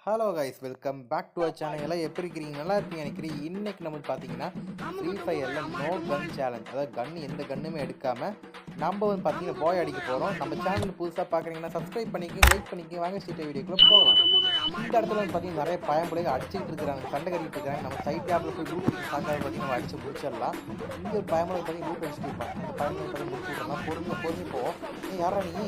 Hello guys, welcome back to our channel. எல்லாம் எப்படி இருக்கிறீங்க? நல்லா இருப்பீங்க நினைக்கிறேன். இன்னைக்கு நம்ம பார்த்தீங்கன்னா ஃப்ரீ ஃபயரில் நோ கன் சேலஞ்ச், அதாவது கன் எந்த கன்னுமே எடுக்காமல் நம்ம பார்த்தீங்கன்னா பாய் அடிக்க போகிறோம். நம்ம சேனல் புதுசாக பார்க்குறீங்கன்னா சப்ஸ்கிரைப் பண்ணிக்கோங்க, லைக் பண்ணிக்கோங்க. வாங்க சீட்டை வீடியோக்குள்ளே போகலாம். இந்த இடத்துல பார்த்தீங்கன்னா நிறைய பயம்புலைகள் அடிச்சுக்கிட்டு இருக்கிறாங்க, சண்டை கட்டிட்டு இருக்காங்க. நம்ம சைட் டேப்பில் போய் லூட் சாக்காக பார்த்தீங்கன்னா நம்ம அடிச்சு முடிச்சிடலாம். இங்கே ஒரு பயமுறை பார்த்தீங்கன்னா லூட் அடிச்சுட்டு இருப்பாங்க. அந்த பயமுறை பார்த்தீங்கன்னா முடிச்சு விடலாம். பொறுமை போவோம். யாரா நீ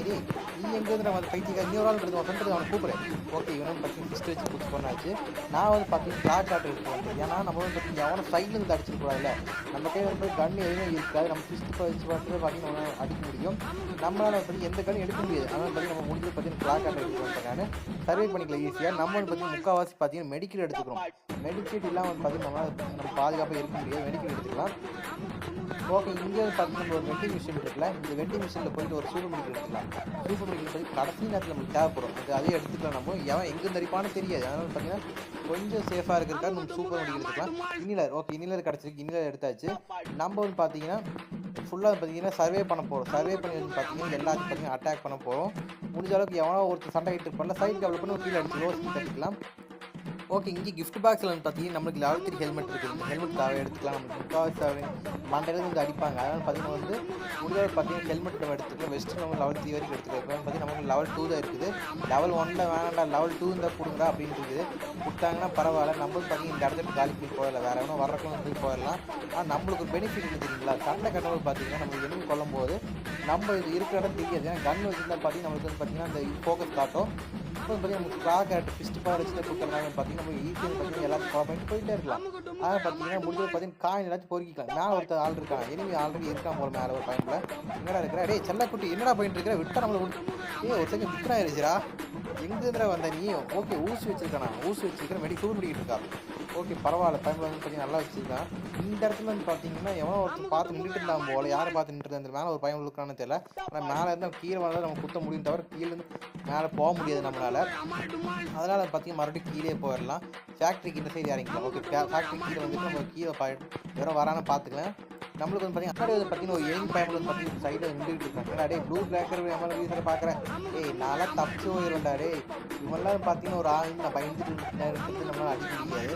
எங்கேருந்து நம்ம பைத்தியக்கார இன்னொரு ஆள் எடுத்து சொல்லிட்டு அவனை கூப்பிடுறேன். ஓகே, இவனும் பார்த்தீங்கன்னா ஃபிஸ்ட் வச்சு புஷ் பண்ணாச்சு. நான் பார்த்தீங்கன்னா கிளாக் ஆட் எடுத்து வந்தேன். ஏன்னா நம்ம பார்த்தீங்கன்னா எவனை சைட்லேருந்து அடிச்சிருக்கூடாதுல்ல. நம்ம கையில் போய் கன் எதுவுமே இருக்காது. நம்ம ஃபிஸ்ட்டு வச்சு பார்த்தீங்கன்னா அடிக்க முடியும். நம்மளால் பார்த்தீங்கன்னா எந்த கன் எடுக்க முடியாது. அதனால் பார்த்தீங்கன்னா நம்ம முடிஞ்சது பார்த்தீங்கன்னா கிளாக் ஆட் எடுத்து வந்தேன். நான் சர்வே பண்ணிக்கலாம் ஈஸியாக. நம்ம பார்த்தீங்கன்னா முக்கால்வாசி பார்த்தீங்கன்னா மெடிக்கல் எடுத்துக்கிறோம். மெடிக்கேட் இல்லாமல் பார்த்தீங்கன்னா நம்ம பாதுகாப்பாக இருக்க முடியாது. மெடிக்கல் எடுத்துக்கலாம். ஓகே, இங்கே பார்த்தீங்கன்னா ஒரு வெண்டிங் மிஷின் இருக்குல்ல, இந்த வெண்டிங் மிஷினில் போயிட்டு ஒரு சூப்பர் மெடிக்கல் எடுத்துக்கலாம். சூப்பர் மெடிக்கல் போய் கடைசி நேரத்தில் நமக்கு தேவைப்படும். அதே எடுத்துக்கலாம். நம்ம எவன் எங்கே தரிப்பான்னு தெரியாது. அதனால் பார்த்தீங்கன்னா கொஞ்சம் சேஃபாக இருக்கிறதுக்காக நம்ம சூப்பர் மெடிக்கல் எடுத்துக்கலாம். இனிலர், ஓகே, இனிலர் கிடச்சிருக்கு. இனிலர் எடுத்தாச்சு. நம்ம பார்த்தீங்கன்னா ஃபுல்லாக பார்த்தீங்கன்னா சர்வே பண்ண போகிறோம். சர்வே பண்ணி பார்த்தீங்கன்னா எல்லாத்தையும் பார்த்தீங்கன்னா அட்டாக் பண்ண போகிறோம். முடிஞ்ச அளவுக்கு எவனோ ஒருத்தர் சண்டை கிட்ட பண்ணல சைட் டெவலப் பண்ணி கீழே அடிச்சு லோ ஸ்பீட் அடிக்கலாம். ஓகே, இங்கே கிஃப்ட் பாக்ஸில் பார்த்தீங்கன்னா நம்மளுக்கு லெவல் 3 ஹெல்மெட் இருக்குது. இந்த ஹெல்மெட் தேவை எடுத்துக்கலாம். நம்மளுக்கு முக்கால்வாசி மண்டையில வந்து அடிப்பாங்க. அதனால் பார்த்தீங்கன்னா முடிஞ்சளவு பார்த்தீங்கன்னா ஹெல்மெட் நம்ம எடுத்துக்கலாம். வெஸ்ட்டு நம்ம லெவல் 3 வரைக்கும் எடுத்துக்கலாம். இப்போ பார்த்தீங்கன்னா நமக்கு லெவல் 2 தான் இருக்குது. லெவல் 1 வேணாண்டா, லெவல் 2 தான் கொடுங்க அப்படின்னு இருக்குது. கொடுத்தாங்கன்னா பரவாயில்ல. நம்மளுக்கு பார்த்தீங்கன்னா இந்த இடத்துக்கு காலி பண்ணி போயிடலாம். வேறு எவனோ வர்றக்கும் வந்து போயிடலாம். ஆனால் நம்மளுக்கு ஒரு பெனிஃபிட் தெரியுங்களா? சண்டை கட்டணும் பார்த்தீங்கன்னா நம்ம எனிமி கொல்லும் போது நம்ம இது இருக்கிற இடம் தெரியாது. ஏன்னா கன் வச்சுருந்தா பார்த்தீங்கன்னா நம்மளுக்கு வந்து பார்த்தீங்கன்னா அந்த ஃபோக்கஸ் காட்டும். இப்போ பார்த்தீங்கன்னா நமக்கு கிளாக் ஆகிட்டு ஃபிஸ்ட் பவர் வச்சு கொடுக்குறதுனால பார்த்தீங்கன்னா நம்ம ஈஸியாக பார்த்தீங்கன்னா எல்லாத்தையும் ஃபாலோ பண்ணிட்டு போயிட்டே இருக்கலாம். அதனால் பார்த்தீங்கன்னா முடிஞ்சது பார்த்தீங்கன்னா காயின் எல்லாத்தையும் பொறுக்கிக்கலாம். மேலே ஒருத்தர் ஆள் இருக்கான், எனிமி ஆல்ரெடி இருக்கான் போல மேலே ஒரு டைமில். என்னடா இருக்கிற டே செல்லக்குட்டி, என்னடா போயிட்டு இருக்கிற? விட்டா நம்மளை ஒரு செகண்ட் விற்கிறா இருந்துச்சுரா. எங்கேருந்துடா வந்த நீ? ஓகே, ஊசி வச்சிருக்கானா? ஊசி வச்சிருக்கேன். சூடு பண்ணிக்கிட்டு இருக்கா. ஓகே, பரவாயில்ல. டைமில் வந்து பார்த்தீங்கன்னா நல்லா வச்சுருக்கான். இந்த இடத்துல வந்து பார்த்தீங்கன்னா எவனோ ஒருத்தர் பார்த்து நின்றுட்டு இருந்தான் போல. யாரை பார்த்து நின்றுட்டு அந்த மேலே ஒரு பையன் இருக்கான்னு தெரியல. ஆனால் மேலே இருந்தால் கீழே வந்தால் நம்ம குத்த முடியும், தவிர கீழேருந்து மேலே போக முடியாது நம்மளால். அதனால் பார்த்தீங்கன்னா மறுபடியும் கீழே போயிடலாம். ஃபேக்ட்ரிக்கு இந்த சைடு இறங்கிக்கலாம். ஓகே, ஃபேக்ட்ரி கீழே வந்துட்டு நம்ம கீழே யாரும் வரான்னு பார்த்துக்கலாம். நம்மளுக்கு வந்து பார்த்தீங்கன்னா ஒரு எய்ம் பயமில் வந்து பார்த்தீங்கன்னா சைடில் நின்றுட்டு இருக்காங்க. டே ப்ளூ பிளாக்கர் எம்எல்ஏ வீசில் பார்க்குறேன். நான்லாம் தப்பிச்சு போயிடுவேன்டா. டே இவெல்லாம் பார்த்தீங்கன்னா ஒரு ஆள் நான் பயந்துட்டு இருக்கிறது நம்மளால் அடிக்க முடியாது.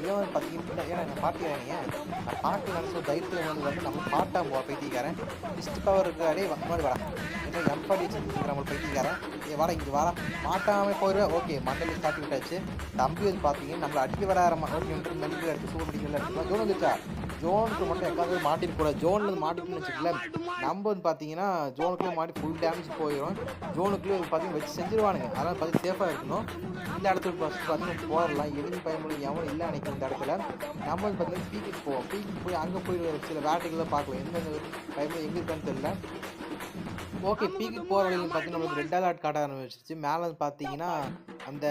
இவன் வந்து பார்த்தீங்கன்னா ஏன்னா நான் பாட்டிக்கிறேன். நான் பாட்டு நினச்ச தைரியத்தில் வந்து நம்ம பாட்டாக போவா பைத்தியக்காரன். டிஸ்ட் பவர் இருக்காடே முன்னாடி வரா. என்ன எம்பாடி வச்சுருக்கிற நம்ம பைத்தியக்காரன். வாடா இங்கே வாடா, மாட்டாமல் போயிடுவேன். ஓகே, மண்டலில் ஸ்டார்ட் விட்டாச்சு. தம்பி வந்து பார்த்தீங்கன்னா நம்மளை அடிக்க வர ஓகே மெடிக்கல் எடுத்து சூப்பர் மெடிக்கல் எடுத்துக்கலாம். ஜோன் வந்துச்சா? ஜோனுக்கு மட்டும் எங்காவது மாட்டிருக்கூடாது. ஜோனில் மாட்டிக்கணும்னு வச்சுக்கல. நம்ம வந்து பார்த்தீங்கன்னா ஜோனுக்குள்ளே மாட்டி ஃபுல் டேமேஜ் போயிடும். ஜோனுக்குள்ளே பார்த்தீங்கன்னா வச்சு செஞ்சுருவானுங்க. அதனால் பார்த்தீங்கன்னா சேஃபாக இருக்கணும். இந்த இடத்துல ஃபஸ்ட்டு பார்த்தீங்கன்னா போயிடலாம். எளிமை பயன்படுத்தி எவனும் இல்லை நினைக்கிற இந்த இடத்துல. நம்ம வந்து பார்த்தீங்கன்னா பீக்கிட்டு போவோம். பீக்கிட்டு போய் அங்கே போய் சில வேட்டைகள்லாம் பார்க்கலாம். எந்தெந்த பயன்படுத்தி எங்கே இருக்கான்னு தெரியல. ஓகே, பீக்கு போகிற வழியில் பார்த்தீங்கன்னா நம்மளுக்கு ரெட் அலர்ட் காட்ட ஆரம்பிச்சிச்சு. மேலே வந்து பார்த்தீங்கன்னா அந்த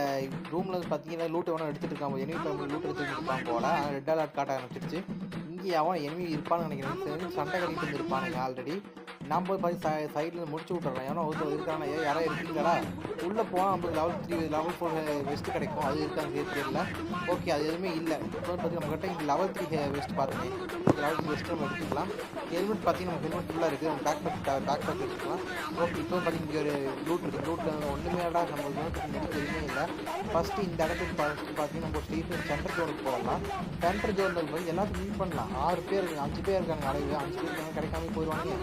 ரூமில் வந்து பார்த்தீங்கன்னா லூட் எவனோ எடுத்துகிட்டு இருக்கான். எனிமி பயன்படுத்தி லூட் எடுத்துகிட்டு இருப்பான் போல. ஆனால் ரெட் அலர்ட் காட்ட ஆரம்பிச்சிருச்சு. இங்கே அவன் எனிமி இருப்பான்னு நினைக்கிறேன். சண்டை கட்டிட்டு இருந்திருப்பானுங்க ஆல்ரெடி. நம்ம போய் பார்த்து சைடில் முடிச்சு விட்டுறலாம். ஏன்னா ஒருத்தர் இருக்கானா? யாராவது இருக்கீங்களா? உள்ளே போனால் நம்மளுக்கு லெவல் 3 லெவல் 4 வெஸ்ட்டு கிடைக்கும். அது இருக்கான்னு தெரியல. ஓகே, அது எதுவுமே இல்லை. இப்போ வந்து பார்த்தீங்கன்னா நம்மகிட்ட இங்கே லெவல் 3 வெஸ்ட் பார்த்துங்க. லெவல் 3 வெஸ்ட்டு நம்ம எடுத்துக்கலாம். ஹெல்மெட் பார்த்தீங்கன்னா நம்ம ஹெல்மெட் ஃபுல்லாக இருக்குது. நம்ம பேக் பேக் எடுத்துக்கலாம். ஓகே, இப்போ பார்த்தீங்கன்னா இங்கே ஒரு லூட் இருக்குது. லூட்டில் ஒன்றுமே இடம் நம்மளுக்கு எதுவுமே இல்லை. ஃபஸ்ட்டு இந்த இடத்துக்கு பார்த்தீங்கன்னா நம்ம ஸ்ட்ரீட் சென்ட்ரல் ஜோனுக்கு போகலாம். சென்ட்ரல் ஜோனில் போய் எல்லாத்தையும் மீட் பண்ணலாம். 6 பேர் 5 பேர் இருக்காங்க. அலைவு 5 பேர் இருக்காங்க. கிடைக்காம போயிடுவாங்க.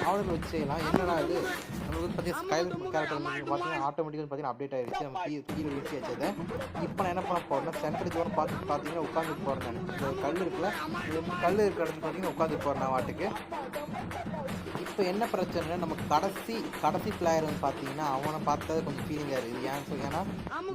அவனுக்கு வச்சு செய்யலாம். என்னடா இது நம்மளுக்கு வந்து பார்த்தீங்கன்னா ஸ்கைல் கேரக்டர் பார்த்தீங்கன்னா ஆட்டோமேட்டிக்காக பார்த்தீங்கன்னா அப்டேட் ஆகிடுச்சு. நம்ம கீழே வீசி வச்சது. இப்போ நான் என்ன பண்ண போகிறேன்னா சென்ட்ரல் ஜோன் பார்த்தீங்கன்னா உட்காந்துட்டு போகிறேன். நான் இந்த கல் இருக்குல்ல, கல் இருக்கிற இடத்துல பார்த்தீங்கன்னா உட்காந்துட்டு போகிறேன் நான் வாட்டுக்கு. இப்போ என்ன பிரச்சனை, நமக்கு கடைசி பிளேயர் வந்து பார்த்தீங்கன்னா அவனை பார்த்தது கொஞ்சம் ஃபீலிங்காக இருக்குது. ஏன்னா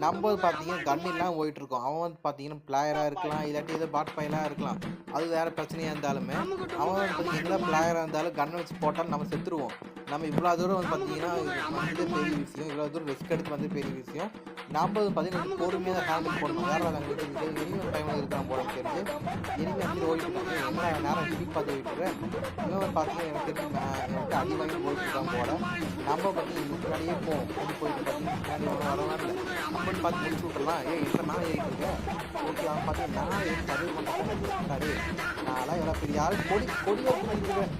நம்ம பார்த்தீங்கன்னா கன் இல்லாமல் போயிட்டுருக்கோம். அவன் வந்து பார்த்தீங்கன்னா பிளேயராக இருக்கலாம், இல்லாட்டி ஏதோ பாட் பையலாக இருக்கலாம். அது வேறு பிரச்சனையாக இருந்தாலுமே அவன் வந்து பார்த்தீங்கன்னா எந்த பிளேயராக இருந்தாலும் கன் வச்சு போட்டாலும் நம்ம செத்துருவோம். நம்ம இவ்வளோ தூரம் வந்து பார்த்தீங்கன்னா வந்து பெரிய விஷயம், இவ்வளோ தூரம் ரிஸ்க் எடுத்து வந்து பெரிய விஷயம். நம்ம வந்து பார்த்தீங்கன்னா பொறுமையாக தான் ஹேண்டில் பண்ணணும். வேறு அங்கே எனிமி டைமில் இருக்கான் போல தெரிஞ்சு எனிமி அப்படி ஓடிட்டுருக்காங்க. என்ன நேரம் டிவி பார்த்து போயிட்டுருக்கேன். இன்னும் பார்த்தீங்கன்னா எனக்கு தெரிஞ்சு எனக்கு அடி வாங்கி போயிட்டுருக்கான் போல. நம்ம பார்த்தீங்கன்னா முன்னாடியே போவோம். அப்படி போயிட்டு பார்த்தீங்கன்னா முன்னாடி வரலாம் இல்லை அப்படின்னு பார்த்து முடிச்சு விட்டுறலாம். இப்போ நான் ஏறிட்டு இருக்கேன். ஓகே, அவன் பார்த்தீங்கன்னா நான் சர்வே பண்ணுறேன். நான்லாம் எல்லாம் பெரிய ஆள் கொடியாக பண்ணிட்டுருக்கேன்.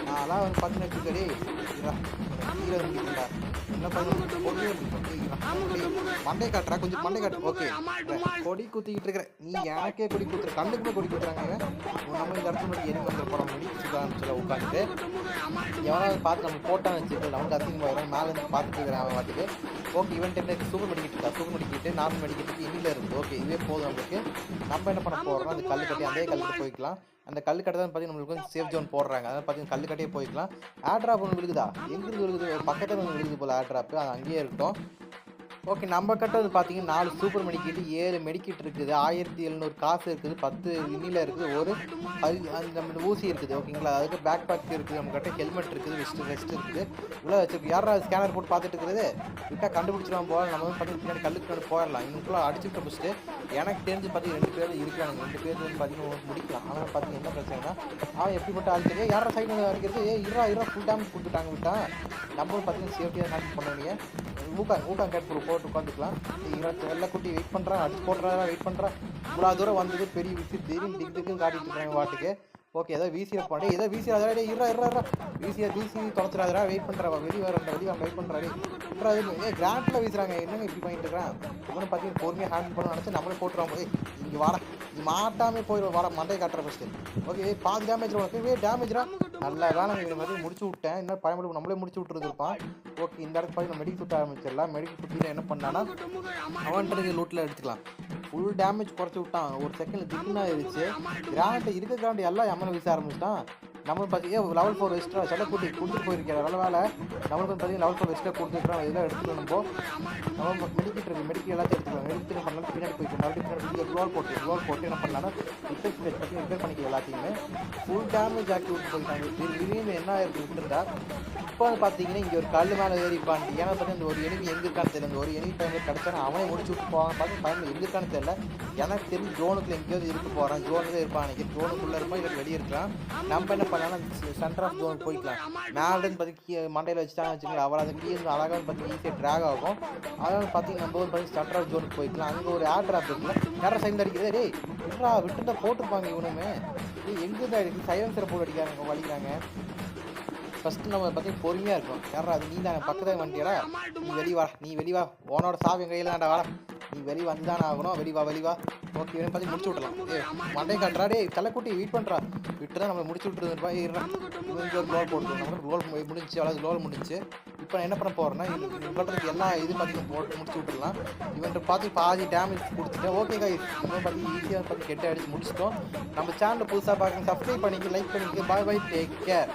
நான்லாம் வந்து பார்த்தீங்கன்னா வச்சுக்கடே கீழே வந்துட்டா. என்ன மண்டை காட்டுறா கொஞ்சம் மண்டை காட்டு. ஓகே கொடி குத்திக்கிட்டு இருக்கிற நீ எனக்கே கொடி குத்துற கண்ணுக்குமே கொடி குத்துறாங்க. நம்ம இந்த இடத்துல மட்டும் எரிமி வந்துட போகிறோம் முடிச்சுட்டு ஆரம்பிச்சுல உட்காந்துட்டு எவனாவது பார்த்து நம்ம போட்டான்னு வச்சுட்டு நமக்கு அசிங்கமாயிடும். மேலே இருந்து பார்த்துட்டு இருக்கிறேன் அவன் வாட்டுக்கு. ஓகே இவன் என்ன சூப்பர் மெடிக்கிட்டு இருக்கா. சூப்பர் மெடிக்கிட்டு நார்மல் மெடிக்கிட்டு இன்னில இருந்து ஓகே இதே போதும் நம்மளுக்கு. நம்ம என்ன பண்ண போகிறோம் அந்த கல் கட்டி அதே கல் கட்டி போய்க்கலாம். அந்த கல் கட்டை தான் பார்த்தீங்கன்னா நம்மளுக்கு வந்து சேஃப் ஜோன் போடுறாங்க. அதாவது பார்த்தீங்கன்னா கல் கட்டியே போய்க்கலாம். ஏர் ட்ராப் ஒன்று விழுகுதா எங்கிருந்து விழுகுது பக்கத்தில் வந்து விழுகுது போல் ஏர் ட்ராப்பு அது அங்கேயே இருக்கட்டும். ஓகே நம்ம கிட்ட வந்து பார்த்தீங்கன்னா 4 சூப்பர் மெடிக்கிட்டு 7 மெடிக்கிட் இருக்குது. 1700 காசு இருக்குது. 10 இன்னில இருக்குது. ஒரு நம்ம ஊசி இருக்குது ஓகேங்களா. அதுக்கு பேக் பேக் இருக்குது. நம்ம கிட்ட ஹெல்மெட் இருக்குது. வெஸ்ட் இருக்குது. இவ்வளோ வச்சிருக்கு. யாரா ஸ்கேனர் போட்டு பார்த்துட்டு இருக்குது விட்டா கண்டுபிடிச்சிடும் போல. நம்ம வந்து பார்த்தீங்கன்னா பின்னாடி கல்லுக்கு பின்னாடி போயிடலாம். இன்னுக்குள்ள அடிச்சுட்டு முடிச்சுட்டு எனக்கு தெரிஞ்சு பார்த்தீங்கன்னா 2 பேர் இருக்கிறாங்க. 2 பேர் வந்து பார்த்தீங்கன்னா முடிக்கலாம். ஆனால் பார்த்தீங்கன்னா என்ன பிரச்சனைனா அவன் எப்படி மட்டும் அடிக்கிறது யாரா சைடு அடிக்கிறது இரா ஃபுல் டேமேஜ் கொடுத்துட்டாங்க விட்டா. நம்ம பார்த்தீங்கன்னா சேஃப்டியாக ஹேண்டில் பண்ணுவீங்க. ஊக்கான் கேட் போட்டு உட்காந்துக்கலாம். வெள்ளை குட்டி வெயிட் பண்ணுறான் அடிச்சு போடுறா வெயிட் பண்ணுறான். இவ்வளோ தூரம் வந்தது பெரிய விஷயம் திடீர்னு திக்குன்னு காட்டிட்டு இருக்காங்க வாட்டுக்கு. ஓகே ஏதோ வீசியில் போட்டே ஏதோ வீசி அதோட வீசி தொலைச்சிடாதரா வெயிட் பண்ணுறா வெளியே வர வெயிட் பண்ணுறாரு. கிராண்டில் வீசுறாங்க என்னங்க இப்படி பண்ணிட்டு இருக்கிறான். இவனு பார்த்தீங்கன்னா பொறுமையாக ஹேண்டில் பண்ண நினச்சி நம்மளே போட்டுருவாங்க. இங்கே வாடா நீ மாட்டாமே போயிடுவோம் வாடா மண்டையை காட்டுற ஃபஸ்ட்டு. ஓகே பாதி டேமேஜ் உனக்கு டேமேஜ்ரா நல்ல வேலை இவனை வந்து முடிச்சு விட்டேன். இன்னும் பயன்படுத்த நம்மளே முடிச்சு விட்டுருப்பான். ஓகே இந்த இடத்துக்கு பார்த்தீங்கன்னா மெடிக்கல் சுட்ட ஆரம்பிச்சிடலாம். மெடிக்கல் சுட்டியில் என்ன பண்ணான்னா அவன்ட்டு லூட்டில் எடுத்துக்கலாம். ஃபுல் டேமேஜ் குறைச்சி விட்டான். ஒரு செகண்ட் திக்குன்னு ஆயிடுச்சு. கிராண்ட் இருக்க கிராண்ட் எல்லாம் எம்மனை வீச ஆரம்பிச்சிட்டான். நம்மளுக்கு பார்த்தீங்கன்னா லெவல் 4 வெஸ்ட்டாக செல்ல கூட்டி கொடுத்துட்டு போயிருக்கேன். நல்ல வேலை நம்மளுக்கு பார்த்தீங்கன்னா லெவல் 4 வெஸ்ட்டாக கொடுத்துருக்கோம். இதெல்லாம் எடுத்துக்கணும். நம்ம மெடிக்கிட்டு இருக்கு மெடிக்கல் எல்லாத்தையும் எடுத்துக்கலாம். மெடிக்கல் பண்ணலாம் பின்னாடி போயிட்டு மறுபடியும் பின்னாடி க்ளோல் போட்டு என்ன பண்ணலாம்னா ரிப்பேர் பண்ணிக்க எல்லாத்தையுமே ஃபுல் டேமேஜ் ஆக்கி விட்டு போயிட்டாங்க. திடீர்னு என்ன ஆயிருக்கு விட்டுருந்தா இப்போ வந்து பார்த்தீங்கன்னா இங்கே ஒரு கல் மேலே ஏறிப்பான். ஏன்னா பார்த்தீங்கன்னா இந்த ஒரு எனிமி எங்கே இருக்கான்னு தெரியல. இந்த ஒரு எனிமி டைமில் கிடச்சானா அவனே முடிச்சு விட்டு போவாங்க. பார்த்து பயணம் எங்கே இருக்கான்னு தெரியல. எனக்கு தெரிஞ்சு ஜோனுக்குள்ள எங்கேயாவது இருக்க போகிறான். ஜோனில் தான் இருப்பான் எனக்கு ஜோனுக்குள்ளே இருப்பான் இல்லை வெளியே இருக்கலாம். நம்ம என்ன பண்ணலாம் சென்டர் ஆஃப் ஜோன் போய்க்கலாம். மேலேருந்து பார்த்து மண்டையில் வச்சுட்டான்னு வச்சுக்கலாம். அவள் அந்த கீழே அழகாக பார்த்து ஈஸியாக ட்ராக் ஆகும். அதனால பார்த்தீங்கன்னா நம்ம வந்து பார்த்து சென்டர் ஆஃப் ஜோனுக்கு போய்க்கலாம். அங்கே ஒரு ஏர் ட்ராப் இருக்குல்ல யாரை சைன் அடிக்கிறது டேய் விட்றா விட்டுருந்தா போட்டுருப்பாங்க இவனுமே. எங்கே தான் அடிக்கு சைலன்சரை போட்டு அடிக்கிறாங்க வலிக்கிறாங்க. ஃபஸ்ட்டு நம்ம பார்த்தீங்கன்னா பொறுமையாக இருக்கும். யாரா அது நீ தான் பக்கத்தில் வண்டியடா நீ வெளிவா உனோட சாவி கையில் தான்டா வாடா நீ வெளியே வந்து தானே ஆகணும். வெளிவா ஓகே இவன் பார்த்து முடிச்சு விட்றலாம். மண்டை கட்டுறா டே தலைக்குட்டி வெயிட் பண்ணுறா விட்டு தான் நம்ம முடிச்சு விட்டுருப்பா. இவனுக்கு ஒரு க்ளோல் போட்டு நம்மளுக்கு க்ளோல் முடிஞ்சு அவ்வளோ க்ளோல் முடிஞ்சு. இப்போ நான் என்ன பண்ண போகிறேன்னா இவங்களுக்கு எல்லா இது பார்த்தீங்கன்னா போட்டு முடிச்சு விட்டுடலாம். இவன்ட்டு பார்த்து பாதி டேமேஜ் கொடுத்துட்டேன். ஓகே கைஸ் நம்ம பார்த்து ஈஸியாக பார்த்து கெட்ட அடிச்சு முடிச்சிட்டோம். நம்ம சேனலை புதுசாக பார்க்குறேன் சப்ஸ்கிரைப் பண்ணிக்க லைக் பண்ணிக்க பாய் டேக் கேர்.